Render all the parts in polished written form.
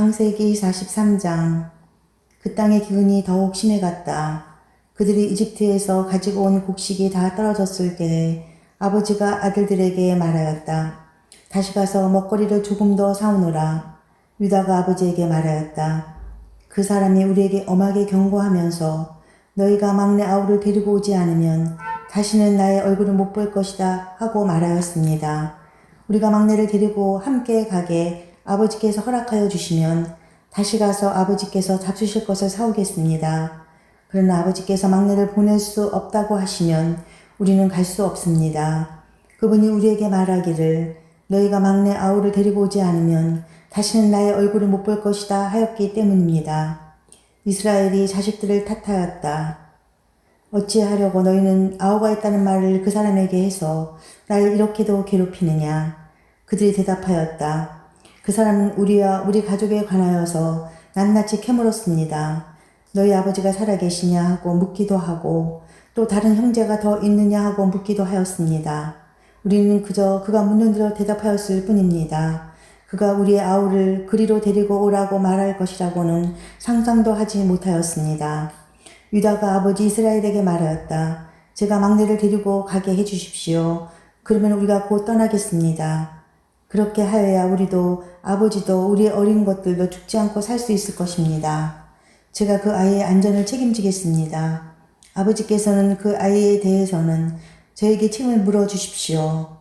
창세기 43장. 그 땅의 기근이 더욱 심해갔다. 그들이 이집트에서 가지고 온 곡식이 다 떨어졌을 때에 아버지가 아들들에게 말하였다. 다시 가서 먹거리를 조금 더 사오너라. 유다가 아버지에게 말하였다. 그 사람이 우리에게 엄하게 경고하면서 너희가 막내 아우를 데리고 오지 않으면 다시는 나의 얼굴을 못 볼 것이다 하고 말하였습니다. 우리가 막내를 데리고 함께 가게 아버지께서 허락하여 주시면 다시 가서 아버지께서 잡수실 것을 사오겠습니다. 그러나 아버지께서 막내를 보낼 수 없다고 하시면 우리는 갈 수 없습니다. 그분이 우리에게 말하기를 너희가 막내 아우를 데리고 오지 않으면 다시는 나의 얼굴을 못 볼 것이다 하였기 때문입니다. 이스라엘이 자식들을 탓하였다. 어찌하려고 너희는 아우가 있다는 말을 그 사람에게 해서 날 이렇게도 괴롭히느냐. 그들이 대답하였다. 그 사람은 우리와 우리 가족에 관하여서 낱낱이 캐물었습니다. 너희 아버지가 살아계시냐 하고 묻기도 하고 또 다른 형제가 더 있느냐 하고 묻기도 하였습니다. 우리는 그저 그가 묻는 대로 대답하였을 뿐입니다. 그가 우리의 아우를 그리로 데리고 오라고 말할 것이라고는 상상도 하지 못하였습니다. 유다가 아버지 이스라엘에게 말하였다. 제가 막내를 데리고 가게 해주십시오. 그러면 우리가 곧 떠나겠습니다. 그렇게 하여야 우리도 아버지도 우리의 어린 것들도 죽지 않고 살 수 있을 것입니다. 제가 그 아이의 안전을 책임지겠습니다. 아버지께서는 그 아이에 대해서는 저에게 책임을 물어주십시오.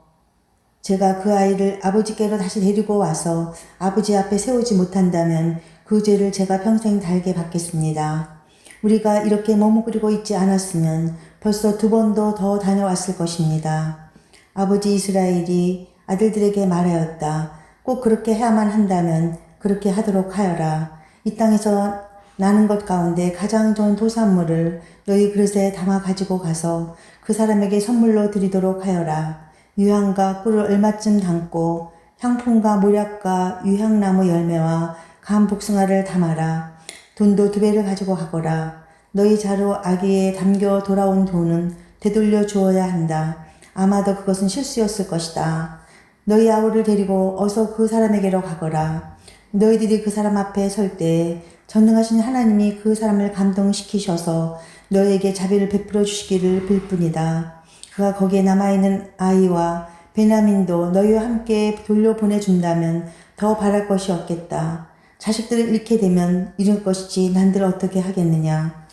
제가 그 아이를 아버지께로 다시 데리고 와서 아버지 앞에 세우지 못한다면 그 죄를 제가 평생 달게 받겠습니다. 우리가 이렇게 머무르고 있지 않았으면 벌써 2번도 더 다녀왔을 것입니다. 아버지 이스라엘이 아들들에게 말하였다. 꼭 그렇게 해야만 한다면 그렇게 하도록 하여라. 이 땅에서 나는 것 가운데 가장 좋은 토산물을 너희 그릇에 담아 가지고 가서 그 사람에게 선물로 드리도록 하여라. 유향과 꿀을 얼마쯤 담고 향품과 모략과 유향나무 열매와 감 복숭아를 담아라. 돈도 2배를 가지고 가거라. 너희 자루 아기에 담겨 돌아온 돈은 되돌려 주어야 한다. 아마도 그것은 실수였을 것이다. 너희 아우를 데리고 어서 그 사람에게로 가거라. 너희들이 그 사람 앞에 설 때 전능하신 하나님이 그 사람을 감동시키셔서 너희에게 자비를 베풀어 주시기를 빌 뿐이다. 그가 거기에 남아있는 아이와 베냐민도 너희와 함께 돌려보내준다면 더 바랄 것이 없겠다. 자식들을 잃게 되면 잃을 것이지 난들 어떻게 하겠느냐.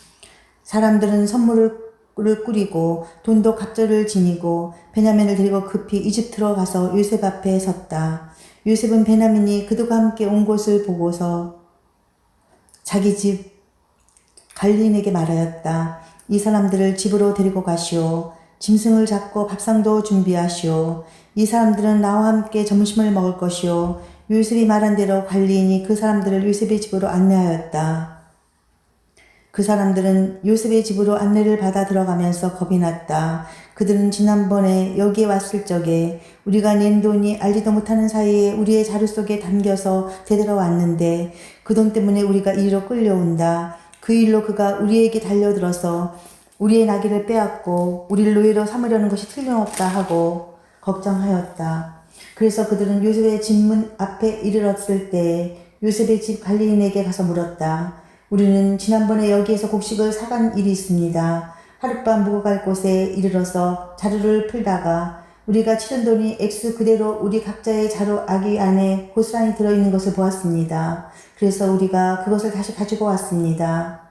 사람들은 선물을 꾸리고 돈도 갑절을 지니고 베냐민을 데리고 급히 이집트로 가서 요셉 앞에 섰다. 요셉은 베냐민이 그들과 함께 온 곳을 보고서 자기 집 갈리인에게 말하였다. 이 사람들을 집으로 데리고 가시오. 짐승을 잡고 밥상도 준비하시오. 이 사람들은 나와 함께 점심을 먹을 것이오. 요셉이 말한 대로 갈리인이 그 사람들을 요셉의 집으로 안내하였다. 그 사람들은 요셉의 집으로 안내를 받아 들어가면서 겁이 났다. 그들은 지난번에 여기에 왔을 적에 우리가 낸 돈이 알지도 못하는 사이에 우리의 자루 속에 담겨서 되돌아왔는데 그 돈 때문에 우리가 이리로 끌려온다. 그 일로 그가 우리에게 달려들어서 우리의 나귀를 빼앗고 우리를 노예로 삼으려는 것이 틀림없다 하고 걱정하였다. 그래서 그들은 요셉의 집문 앞에 이르렀을 때 요셉의 집 관리인에게 가서 물었다. 우리는 지난번에 여기에서 곡식을 사간 일이 있습니다. 하룻밤 묵어 갈 곳에 이르러서 자루를 풀다가 우리가 치른 돈이 액수 그대로 우리 각자의 자루 아기 안에 고스란히 들어있는 것을 보았습니다. 그래서 우리가 그것을 다시 가지고 왔습니다.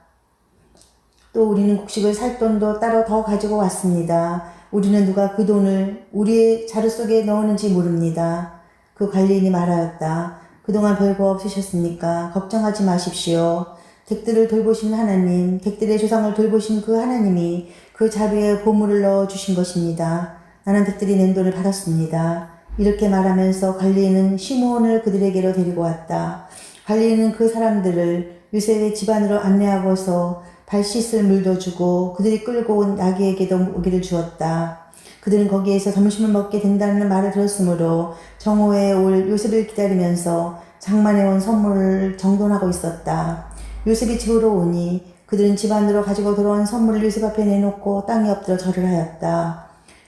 또 우리는 곡식을 살 돈도 따로 더 가지고 왔습니다. 우리는 누가 그 돈을 우리의 자루 속에 넣었는지 모릅니다. 그 관리인이 말하였다. 그동안 별거 없으셨습니까? 걱정하지 마십시오. 댁들을 돌보신 하나님, 댁들의 조상을 돌보신 그 하나님이 그 자루에 보물을 넣어주신 것입니다. 나는 댁들이 낸 돈을 받았습니다. 이렇게 말하면서 관리인은 시므온을 그들에게로 데리고 왔다. 관리인은 그 사람들을 요셉의 집안으로 안내하고서 발 씻을 물도 주고 그들이 끌고 온 나귀에게도 먹이를 주었다. 그들은 거기에서 점심을 먹게 된다는 말을 들었으므로 정오에 올 요셉을 기다리면서 장만해온 선물을 정돈하고 있었다. 요셉이 집으로 오니 그들은 집 안으로 가지고 들어온 선물을 요셉 앞에 내놓고 땅에 엎드려 절을 하였다.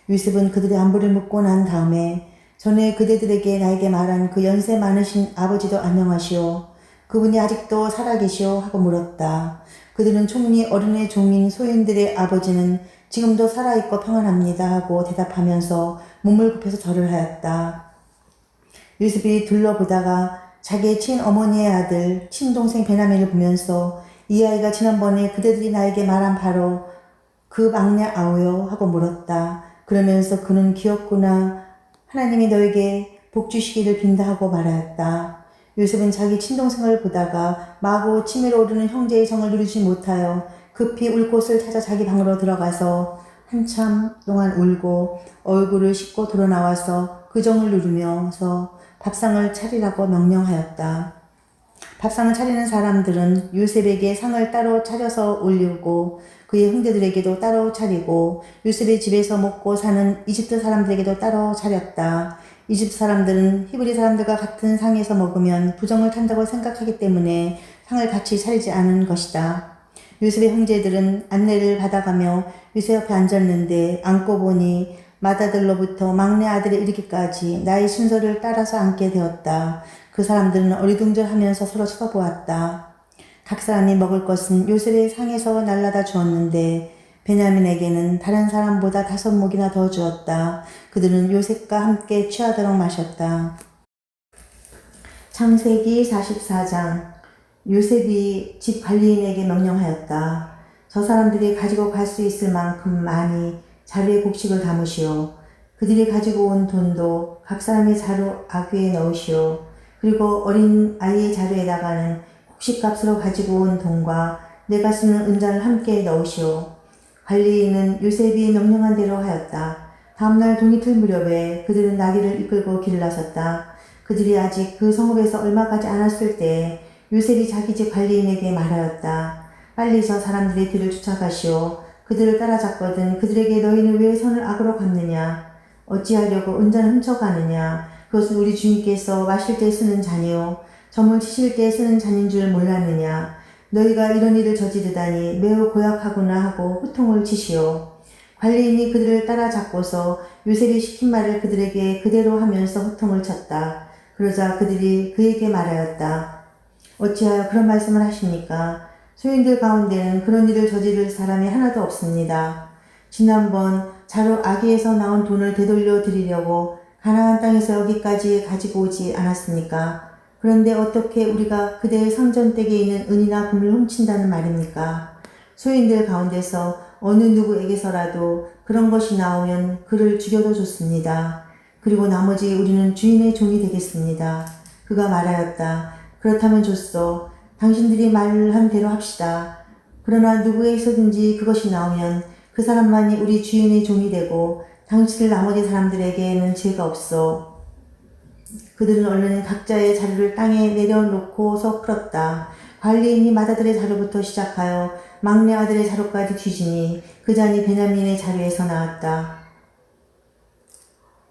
요셉은 그들의 안부를 묻고 난 다음에 전에 그대들에게 나에게 말한 그 연세 많으신 아버지도 안녕하시오. 그분이 아직도 살아계시오 하고 물었다. 그들은 총리 어른의 종인 소인들의 아버지는 지금도 살아있고 평안합니다 하고 대답하면서 몸을 굽혀서 절을 하였다. 요셉이 둘러보다가 자기의 친어머니의 아들, 친동생 베냐민을 보면서 이 아이가 지난번에 그대들이 나에게 말한 바로 그 막내 아우요 하고 물었다. 그러면서 그는 귀엽구나. 하나님이 너에게 복 주시기를 빈다 하고 말하였다. 요셉은 자기 친동생을 보다가 마구 치밀어 오르는 형제의 정을 누리지 못하여 급히 울 곳을 찾아 자기 방으로 들어가서 한참 동안 울고 얼굴을 씻고 돌아 나와서 그 정을 누르면서 밥상을 차리라고 명령하였다. 밥상을 차리는 사람들은 요셉에게 상을 따로 차려서 올리고 그의 형제들에게도 따로 차리고 요셉의 집에서 먹고 사는 이집트 사람들에게도 따로 차렸다. 이집트 사람들은 히브리 사람들과 같은 상에서 먹으면 부정을 탄다고 생각하기 때문에 상을 같이 차리지 않은 것이다. 요셉의 형제들은 안내를 받아가며 요셉 옆에 앉았는데 앉고 보니 맏아들로부터 막내 아들에 이르기까지 나의 순서를 따라서 앉게 되었다. 그 사람들은 어리둥절하면서 서로 쳐다보았다. 각 사람이 먹을 것은 요셉의 상에서 날라다 주었는데 베냐민에게는 다른 사람보다 5몫이나 더 주었다. 그들은 요셉과 함께 취하도록 마셨다. 창세기 44장. 요셉이 집 관리인에게 명령하였다. 저 사람들이 가지고 갈 수 있을 만큼 많이 자루에 곡식을 담으시오. 그들이 가지고 온 돈도 각 사람의 자루 아귀에 넣으시오. 그리고 어린 아이의 자루에다가는 곡식값으로 가지고 온 돈과 내가 쓰는 은잔을 함께 넣으시오. 관리인은 요셉이 명령한 대로 하였다. 다음날 동이틀 무렵에 그들은 나귀를 이끌고 길을 나섰다. 그들이 아직 그 성읍에서 얼마 가지 않았을 때 요셉이 자기 집 관리인에게 말하였다. 빨리 저 사람들이 뒤를 쫓아가시오. 그들을 따라잡거든 그들에게 너희는 왜 손을 악으로 갚느냐? 어찌하려고 은잔을 훔쳐가느냐? 그것은 우리 주인께서 마실 때 쓰는 잔이요 점을 치실 때 쓰는 잔인 줄 몰랐느냐? 너희가 이런 일을 저지르다니 매우 고약하구나 하고 호통을 치시오. 관리인이 그들을 따라잡고서 요셉이 시킨 말을 그들에게 그대로 하면서 호통을 쳤다. 그러자 그들이 그에게 말하였다. 어찌하여 그런 말씀을 하십니까? 소인들 가운데는 그런 일을 저지를 사람이 하나도 없습니다. 지난번 자루 아기에서 나온 돈을 되돌려 드리려고 가나안 땅에서 여기까지 가지고 오지 않았습니까? 그런데 어떻게 우리가 그대의 상전댁에 있는 은이나 금을 훔친다는 말입니까? 소인들 가운데서 어느 누구에게서라도 그런 것이 나오면 그를 죽여도 좋습니다. 그리고 나머지 우리는 주인의 종이 되겠습니다. 그가 말하였다. 그렇다면 좋소. 당신들이 말한 대로 합시다. 그러나 누구에게서든지 그것이 나오면 그 사람만이 우리 주인의 종이 되고 당신들 나머지 사람들에게는 죄가 없소. 그들은 얼른 각자의 자루를 땅에 내려놓고서 풀었다. 관리인이 맏아들의 자루부터 시작하여 막내 아들의 자루까지 뒤지니 그 잔이 베냐민의 자루에서 나왔다.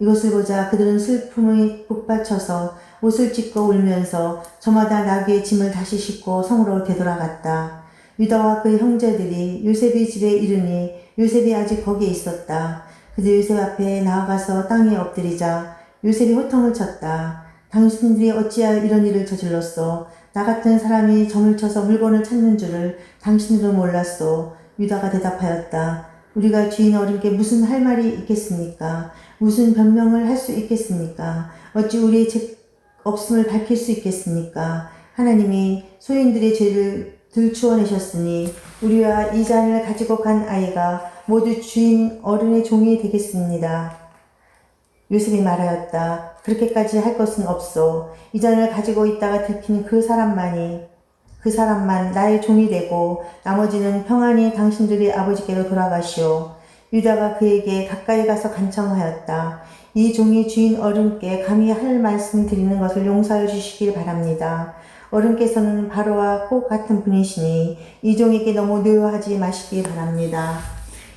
이것을 보자 그들은 슬픔이 북받쳐서 옷을 찢고 울면서 저마다 나귀의 짐을 다시 싣고 성으로 되돌아갔다. 유다와 그의 형제들이 요셉의 집에 이르니 요셉이 아직 거기에 있었다. 그들 요셉 앞에 나아가서 땅에 엎드리자 요셉이 호통을 쳤다. 당신들이 어찌하여 이런 일을 저질렀소? 나 같은 사람이 점을 쳐서 물건을 찾는 줄을 당신들은 몰랐소. 유다가 대답하였다. 우리가 주인 어른께 무슨 할 말이 있겠습니까? 무슨 변명을 할 수 있겠습니까? 어찌 우리의 죄 없음을 밝힐 수 있겠습니까? 하나님이 소인들의 죄를 들추어내셨으니 우리와 이 잔을 가지고 간 아이가 모두 주인 어른의 종이 되겠습니다. 요셉이 말하였다. 그렇게까지 할 것은 없소. 이 잔을 가지고 있다가 들킨 그 사람만 나의 종이 되고 나머지는 평안히 당신들의 아버지께로 돌아가시오. 유다가 그에게 가까이 가서 간청하였다. 이 종이 주인 어른께 감히 할 말씀 드리는 것을 용서해 주시길 바랍니다. 어른께서는 바로와 꼭 같은 분이시니 이 종에게 너무 노여하지 마시기 바랍니다.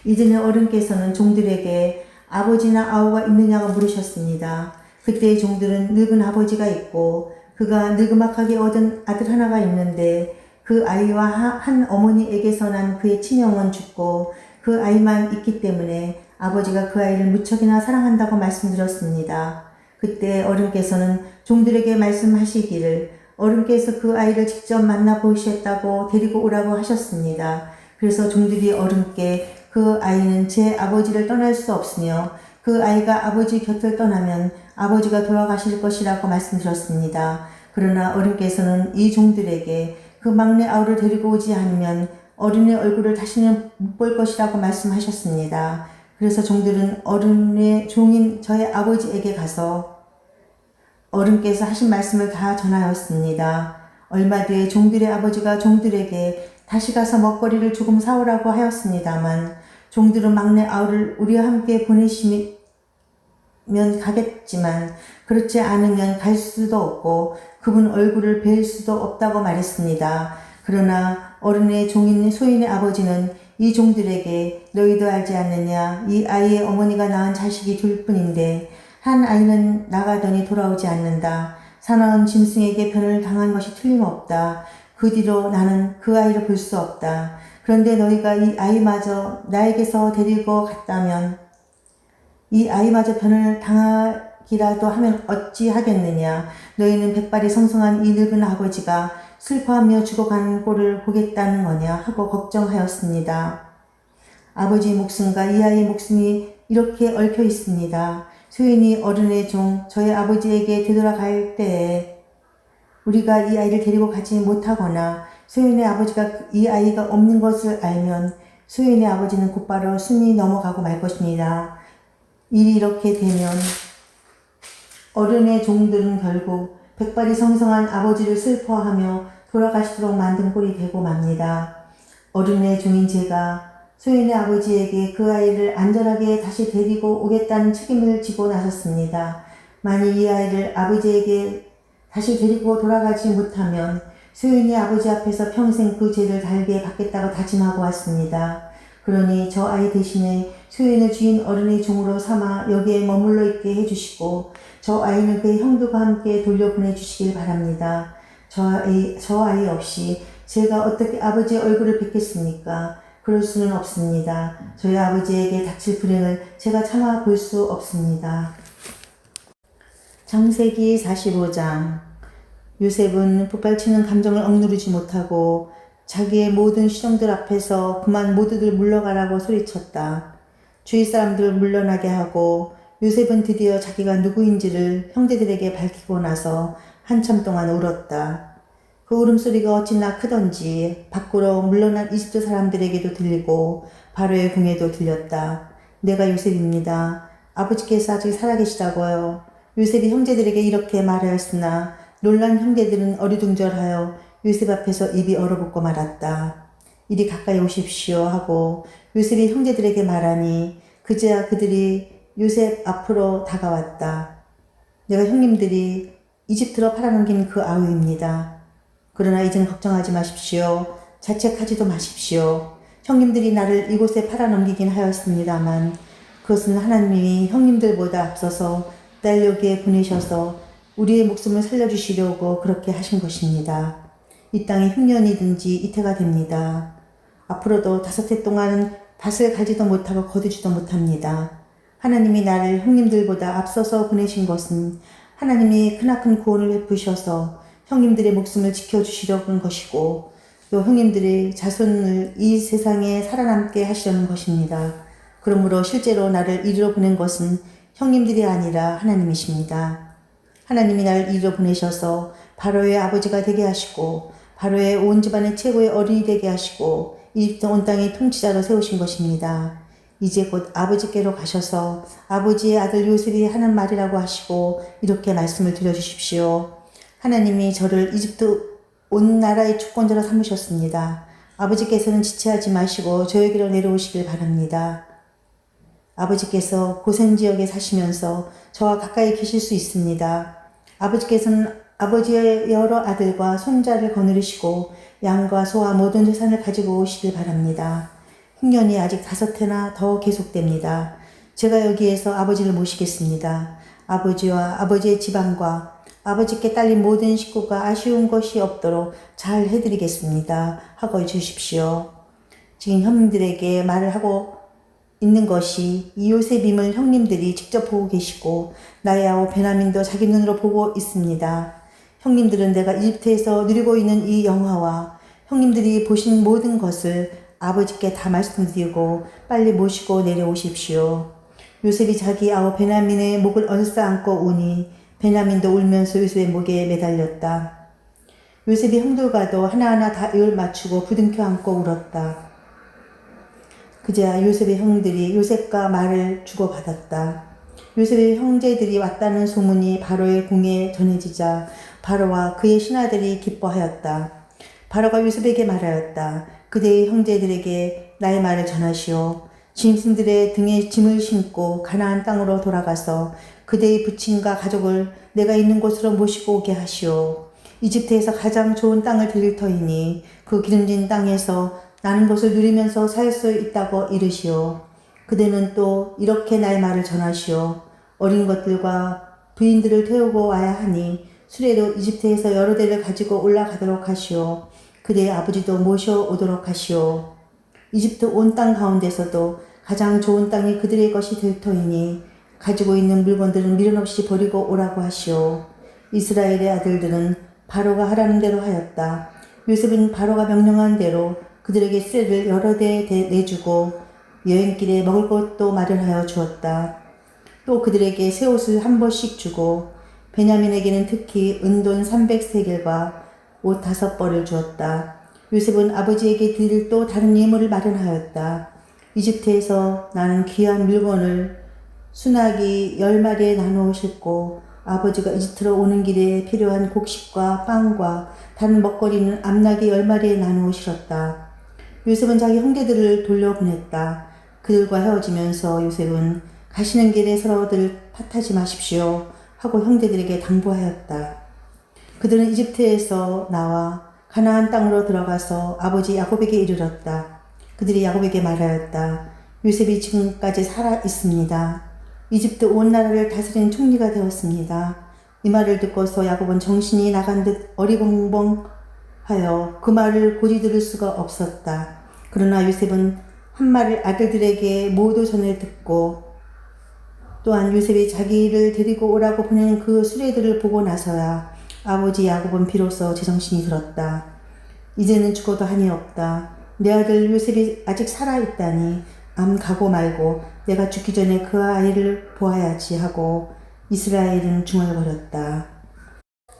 이전에 어른께서는 종들에게 아버지나 아우가 있느냐고 물으셨습니다. 그때 종들은 늙은 아버지가 있고 그가 늙음악하게 얻은 아들 하나가 있는데 그 아이와 한 어머니에게서 난 그의 친형은 죽고 그 아이만 있기 때문에 아버지가 그 아이를 무척이나 사랑한다고 말씀드렸습니다. 그때 어른께서는 종들에게 말씀하시기를 어른께서 그 아이를 직접 만나보셨다고 데리고 오라고 하셨습니다. 그래서 종들이 어른께 그 아이는 제 아버지를 떠날 수 없으며 그 아이가 아버지 곁을 떠나면 아버지가 돌아가실 것이라고 말씀드렸습니다. 그러나 어른께서는 이 종들에게 그 막내 아우를 데리고 오지 않으면 어른의 얼굴을 다시는 못 볼 것이라고 말씀하셨습니다. 그래서 종들은 어른의 종인 저의 아버지에게 가서 어른께서 하신 말씀을 다 전하였습니다. 얼마 뒤에 종들의 아버지가 종들에게 다시 가서 먹거리를 조금 사오라고 하였습니다만 종들은 막내 아우를 우리와 함께 보내시면 가겠지만 그렇지 않으면 갈 수도 없고 그분 얼굴을 뵐 수도 없다고 말했습니다. 그러나 어른의 종인 소인의 아버지는 이 종들에게 너희도 알지 않느냐 이 아이의 어머니가 낳은 자식이 둘 뿐인데 한 아이는 나가더니 돌아오지 않는다. 사나운 짐승에게 변을 당한 것이 틀림없다. 그 뒤로 나는 그 아이를 볼 수 없다. 그런데 너희가 이 아이마저 나에게서 데리고 갔다면 이 아이마저 변을 당하기라도 하면 어찌하겠느냐. 너희는 백발이 성성한 이 늙은 아버지가 슬퍼하며 죽어가는 꼴을 보겠다는 거냐 하고 걱정하였습니다. 아버지의 목숨과 이 아이의 목숨이 이렇게 얽혀 있습니다. 소인이 어른의 종 저희 아버지에게 되돌아갈 때에 우리가 이 아이를 데리고 가지 못하거나 소인의 아버지가 이 아이가 없는 것을 알면 소인의 아버지는 곧바로 숨이 넘어가고 말 것입니다. 일이 이렇게 되면 어른의 종들은 결국 백발이 성성한 아버지를 슬퍼하며 돌아가시도록 만든 꼴이 되고 맙니다. 어른의 종인 제가 소인의 아버지에게 그 아이를 안전하게 다시 데리고 오겠다는 책임을 지고 나섰습니다. 만일 이 아이를 아버지에게 다시 데리고 돌아가지 못하면 소인의 아버지 앞에서 평생 그 죄를 달게 받겠다고 다짐하고 왔습니다. 그러니 저 아이 대신에 소인의 주인 어른의 종으로 삼아 여기에 머물러 있게 해주시고 저 아이는 그의 형들과 함께 돌려보내주시길 바랍니다. 저 아이 없이 제가 어떻게 아버지의 얼굴을 뵙겠습니까? 그럴 수는 없습니다. 저희 아버지에게 닥칠 불행을 제가 참아 볼 수 없습니다. 창세기 45장. 요셉은 폭발치는 감정을 억누르지 못하고 자기의 모든 시종들 앞에서 그만 모두들 물러가라고 소리쳤다. 주위 사람들을 물러나게 하고 요셉은 드디어 자기가 누구인지를 형제들에게 밝히고 나서 한참 동안 울었다. 그 울음소리가 어찌나 크던지 밖으로 물러난 이집트 사람들에게도 들리고 바로의 궁에도 들렸다. 내가 요셉입니다. 아버지께서 아직 살아계시다고요. 요셉이 형제들에게 이렇게 말하였으나 놀란 형제들은 어리둥절하여 요셉 앞에서 입이 얼어붙고 말았다. 이리 가까이 오십시오 하고 요셉이 형제들에게 말하니 그제야 그들이 요셉 앞으로 다가왔다. 내가 형님들이 이집트로 팔아넘긴 그 아우입니다. 그러나 이젠 걱정하지 마십시오. 자책하지도 마십시오. 형님들이 나를 이곳에 팔아넘기긴 하였습니다만 그것은 하나님이 형님들보다 앞서서 날 여기에 보내셔서 우리의 목숨을 살려주시려고 그렇게 하신 것입니다. 이 땅에 흉년이든지 이태가 됩니다. 앞으로도 5해 동안은 밭을 갈지도 못하고 거두지도 못합니다. 하나님이 나를 형님들보다 앞서서 보내신 것은 하나님이 크나큰 구원을 베푸셔서 형님들의 목숨을 지켜주시려고 한 것이고 또 형님들의 자손을 이 세상에 살아남게 하시려는 것입니다. 그러므로 실제로 나를 이리로 보낸 것은 형님들이 아니라 하나님이십니다. 하나님이 나를 이리로 보내셔서 바로의 아버지가 되게 하시고 바로의 온 집안의 최고의 어린이 되게 하시고 이집트 온 땅의 통치자로 세우신 것입니다. 이제 곧 아버지께로 가셔서 아버지의 아들 요셉이 하는 말이라고 하시고 이렇게 말씀을 드려주십시오. 하나님이 저를 이집트 온 나라의 주권자로 삼으셨습니다. 아버지께서는 지체하지 마시고 저에게로 내려오시길 바랍니다. 아버지께서 고센지역에 사시면서 저와 가까이 계실 수 있습니다. 아버지께서는 아버지의 여러 아들과 손자를 거느리시고 양과 소와 모든 재산을 가지고 오시길 바랍니다. 흉년이 아직 5해나 더 계속됩니다. 제가 여기에서 아버지를 모시겠습니다. 아버지와 아버지의 집안과 아버지께 딸린 모든 식구가 아쉬운 것이 없도록 잘 해드리겠습니다. 하고 주십시오. 지금 형님들에게 말을 하고 있는 것이 이 요셉임을 형님들이 직접 보고 계시고 나의 아우 베냐민도 자기 눈으로 보고 있습니다. 형님들은 내가 이집트에서 누리고 있는 이 영화와 형님들이 보신 모든 것을 아버지께 다 말씀드리고 빨리 모시고 내려오십시오. 요셉이 자기 아우 베냐민의 목을 얼싸안고 우니 베냐민도 울면서 요셉의 목에 매달렸다. 요셉이 형들과도 하나하나 다 입을 맞추고 부둥켜 안고 울었다. 그제야 요셉의 형들이 요셉과 말을 주고받았다. 요셉의 형제들이 왔다는 소문이 바로의 궁에 전해지자 바로와 그의 신하들이 기뻐하였다. 바로가 요셉에게 말하였다. 그대의 형제들에게 나의 말을 전하시오. 짐승들의 등에 짐을 싣고 가나안 땅으로 돌아가서 그대의 부친과 가족을 내가 있는 곳으로 모시고 오게 하시오. 이집트에서 가장 좋은 땅을 드릴 터이니 그 기름진 땅에서 나는 것을 누리면서 살 수 있다고 이르시오. 그대는 또 이렇게 나의 말을 전하시오. 어린 것들과 부인들을 태우고 와야 하니 수레로 이집트에서 여러 대를 가지고 올라가도록 하시오. 그대의 아버지도 모셔오도록 하시오. 이집트 온 땅 가운데서도 가장 좋은 땅이 그들의 것이 될 터이니 가지고 있는 물건들은 미련 없이 버리고 오라고 하시오. 이스라엘의 아들들은 바로가 하라는 대로 하였다. 요셉은 바로가 명령한 대로 그들에게 수레를 여러 대 내주고 여행길에 먹을 것도 마련하여 주었다. 또 그들에게 새 옷을 한 벌씩 주고 베냐민에게는 특히 은돈 300세겔과 옷 5벌을 주었다. 요셉은 아버지에게 드릴 또 다른 예물을 마련하였다. 이집트에서 나는 귀한 물건을 수나기 10마리에 나누어 싣고 아버지가 이집트로 오는 길에 필요한 곡식과 빵과 다른 먹거리는 암나귀 10마리에 나누어 실었다. 요셉은 자기 형제들을 돌려보냈다. 그들과 헤어지면서 요셉은 가시는 길에 서로들 탓하지 마십시오 하고 형제들에게 당부하였다. 그들은 이집트에서 나와 가나안 땅으로 들어가서 아버지 야곱에게 이르렀다. 그들이 야곱에게 말하였다. 요셉이 지금까지 살아 있습니다. 이집트 온 나라를 다스린 총리가 되었습니다. 이 말을 듣고서 야곱은 정신이 나간 듯 어리벙벙하여 그 말을 고지 들을 수가 없었다. 그러나 요셉은 한 말을 아들들에게 모두 전해 듣고 또한 요셉이 자기를 데리고 오라고 보내는 그 수레들을 보고 나서야 아버지 야곱은 비로소 제정신이 들었다. 이제는 죽어도 한이 없다. 내 아들 요셉이 아직 살아있다니 암 가고 말고 내가 죽기 전에 그 아이를 보아야지 하고 이스라엘은 중얼거렸다.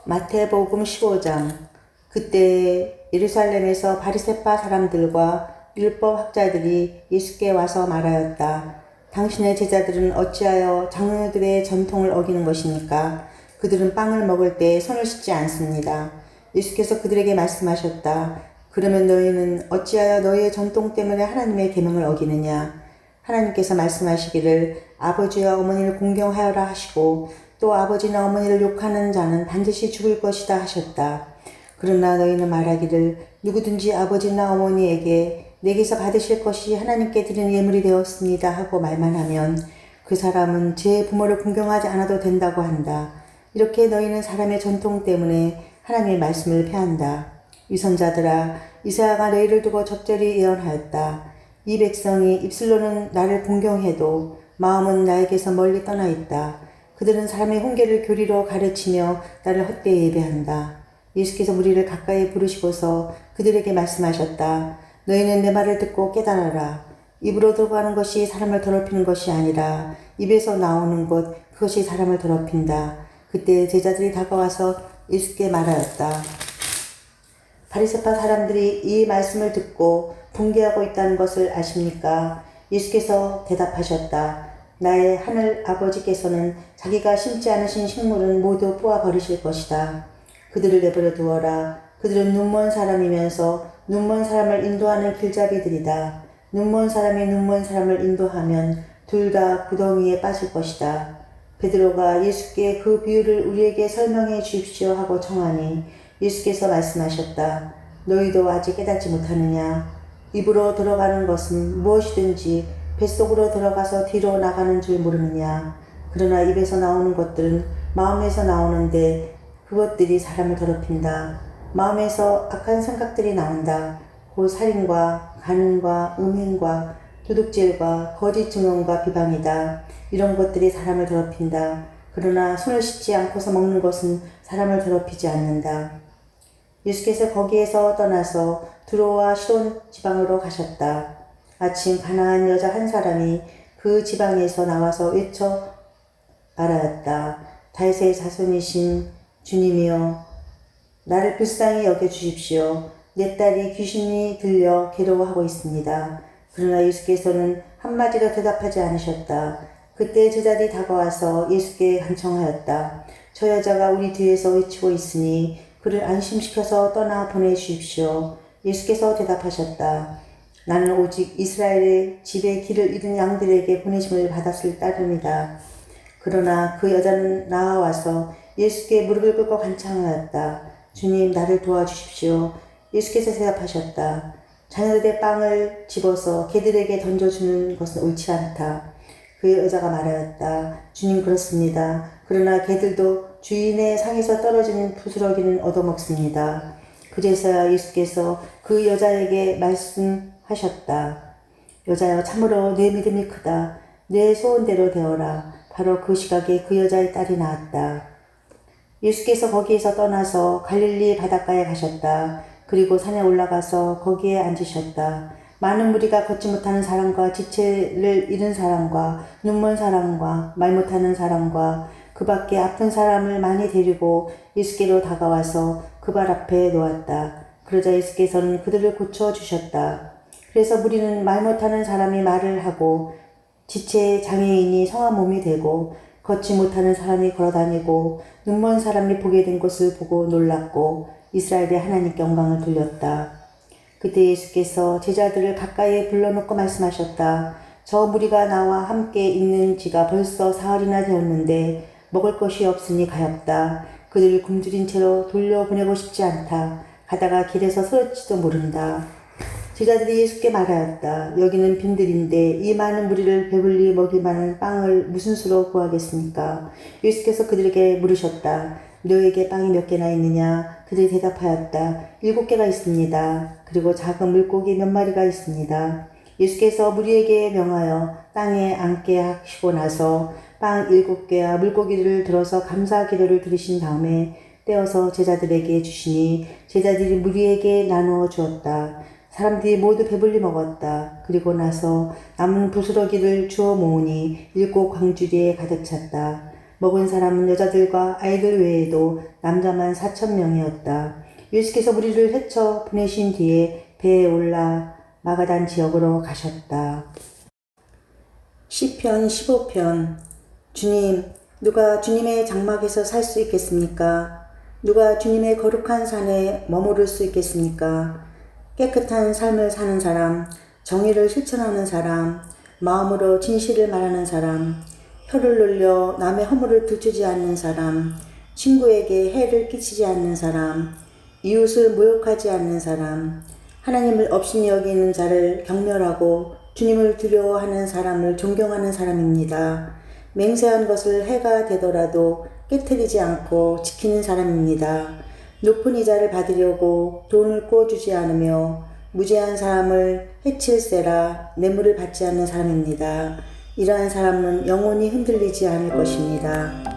마태복음 15장. 그때 예루살렘에서 바리새파 사람들과 율법학자들이 예수께 와서 말하였다. 당신의 제자들은 어찌하여 장로들의 전통을 어기는 것입니까? 그들은 빵을 먹을 때 손을 씻지 않습니다. 예수께서 그들에게 말씀하셨다. 그러면 너희는 어찌하여 너희의 전통 때문에 하나님의 계명을 어기느냐? 하나님께서 말씀하시기를 아버지와 어머니를 공경하여라 하시고 또 아버지나 어머니를 욕하는 자는 반드시 죽을 것이다 하셨다. 그러나 너희는 말하기를 누구든지 아버지나 어머니에게 내게서 받으실 것이 하나님께 드린 예물이 되었습니다 하고 말만 하면 그 사람은 제 부모를 공경하지 않아도 된다고 한다. 이렇게 너희는 사람의 전통 때문에 하나님의 말씀을 폐한다. 위선자들아, 이사야가 너희를 두고 적절히 예언하였다. 이 백성이 입술로는 나를 공경해도 마음은 나에게서 멀리 떠나 있다. 그들은 사람의 훈계를 교리로 가르치며 나를 헛되이 예배한다. 예수께서 우리를 가까이 부르시고서 그들에게 말씀하셨다. 너희는 내 말을 듣고 깨달아라. 입으로 들어가는 것이 사람을 더럽히는 것이 아니라 입에서 나오는 것 그것이 사람을 더럽힌다. 그때 제자들이 다가와서 예수께 말하였다. 바리새파 사람들이 이 말씀을 듣고 분개하고 있다는 것을 아십니까? 예수께서 대답하셨다. 나의 하늘 아버지께서는 자기가 심지 않으신 식물은 모두 뽑아 버리실 것이다. 그들을 내버려 두어라. 그들은 눈먼 사람이면서 눈먼 사람을 인도하는 길잡이들이다. 눈먼 사람이 눈먼 사람을 인도하면 둘 다 구덩이에 빠질 것이다. 베드로가 예수께 그 비유를 우리에게 설명해 주십시오 하고 청하니 예수께서 말씀하셨다. 너희도 아직 깨닫지 못하느냐? 입으로 들어가는 것은 무엇이든지 뱃속으로 들어가서 뒤로 나가는 줄 모르느냐? 그러나 입에서 나오는 것들은 마음에서 나오는데 그것들이 사람을 더럽힌다. 마음에서 악한 생각들이 나온다. 곧 살인과 간음과 음행과 도둑질과 거짓 증언과 비방이다. 이런 것들이 사람을 더럽힌다. 그러나 손을 씻지 않고서 먹는 것은 사람을 더럽히지 않는다. 예수께서 거기에서 떠나서 두로와 시돈 지방으로 가셨다. 아침 가나안 여자 한 사람이 그 지방에서 나와서 외쳐 말하였다. 다윗의 자손이신 주님이여, 나를 불쌍히 여겨주십시오. 내 딸이 귀신이 들려 괴로워하고 있습니다. 그러나 예수께서는 한마디도 대답하지 않으셨다. 그때 제자들이 다가와서 예수께 간청하였다. 저 여자가 우리 뒤에서 외치고 있으니 그를 안심시켜서 떠나 보내주십시오. 예수께서 대답하셨다. 나는 오직 이스라엘의 집에 길을 잃은 양들에게 보내심을 받았을 따름이다. 그러나 그 여자는 나아와서 예수께 무릎을 꿇고 간청하였다. 주님, 나를 도와주십시오. 예수께서 대답하셨다. 자녀들의 빵을 집어서 개들에게 던져주는 것은 옳지 않다. 그 여자가 말하였다. 주님, 그렇습니다. 그러나 개들도 주인의 상에서 떨어지는 부스러기는 얻어먹습니다. 그제서야 예수께서 그 여자에게 말씀하셨다. 여자여, 참으로 내 믿음이 크다. 내 소원대로 되어라. 바로 그 시각에 그 여자의 딸이 나았다. 예수께서 거기에서 떠나서 갈릴리 바닷가에 가셨다. 그리고 산에 올라가서 거기에 앉으셨다. 많은 무리가 걷지 못하는 사람과 지체를 잃은 사람과 눈먼 사람과 말 못하는 사람과 그 밖에 아픈 사람을 많이 데리고 예수께로 다가와서 그 발 앞에 놓았다. 그러자 예수께서는 그들을 고쳐주셨다. 그래서 무리는 말 못하는 사람이 말을 하고 지체 장애인이 성한 몸이 되고 걷지 못하는 사람이 걸어다니고 눈먼 사람이 보게 된 것을 보고 놀랐고 이스라엘의 하나님께 영광을 돌렸다. 그때 예수께서 제자들을 가까이에 불러놓고 말씀하셨다. 저 무리가 나와 함께 있는 지가 벌써 사흘이나 되었는데 먹을 것이 없으니 가엾다. 그들을 굶주린 채로 돌려보내고 싶지 않다. 가다가 길에서 쓰러질지도 모른다. 제자들이 예수께 말하였다. 여기는 빈들인데 이 많은 무리를 배불리 먹일 만한 빵을 무슨 수로 구하겠습니까? 예수께서 그들에게 물으셨다. 너에게 빵이 몇 개나 있느냐? 그들이 대답하였다. 7개가 있습니다. 그리고 작은 물고기 몇 마리가 있습니다. 예수께서 무리에게 명하여 땅에 앉게 하시고 나서 빵 7개와 물고기를 들어서 감사 기도를 드리신 다음에 떼어서 제자들에게 주시니 제자들이 무리에게 나누어 주었다. 사람들이 모두 배불리 먹었다. 그리고 나서 남은 부스러기를 주워 모으니 7 광주리에 가득 찼다. 먹은 사람은 여자들과 아이들 외에도 남자만 4,000명이었다. 예수께서 무리를 헤쳐 보내신 뒤에 배에 올라 마가단 지역으로 가셨다. 시편 15편. 주님, 누가 주님의 장막에서 살 수 있겠습니까? 누가 주님의 거룩한 산에 머무를 수 있겠습니까? 깨끗한 삶을 사는 사람, 정의를 실천하는 사람, 마음으로 진실을 말하는 사람, 혀를 놀려 남의 허물을 들추지 않는 사람, 친구에게 해를 끼치지 않는 사람, 이웃을 모욕하지 않는 사람, 하나님을 업신이 여기는 자를 경멸하고 주님을 두려워하는 사람을 존경하는 사람입니다. 맹세한 것을 해가 되더라도 깨트리지 않고 지키는 사람입니다. 높은 이자를 받으려고 돈을 꿔주지 않으며 무죄한 사람을 해칠세라 뇌물을 받지 않는 사람입니다. 이러한 사람은 영원히 흔들리지 않을 것입니다.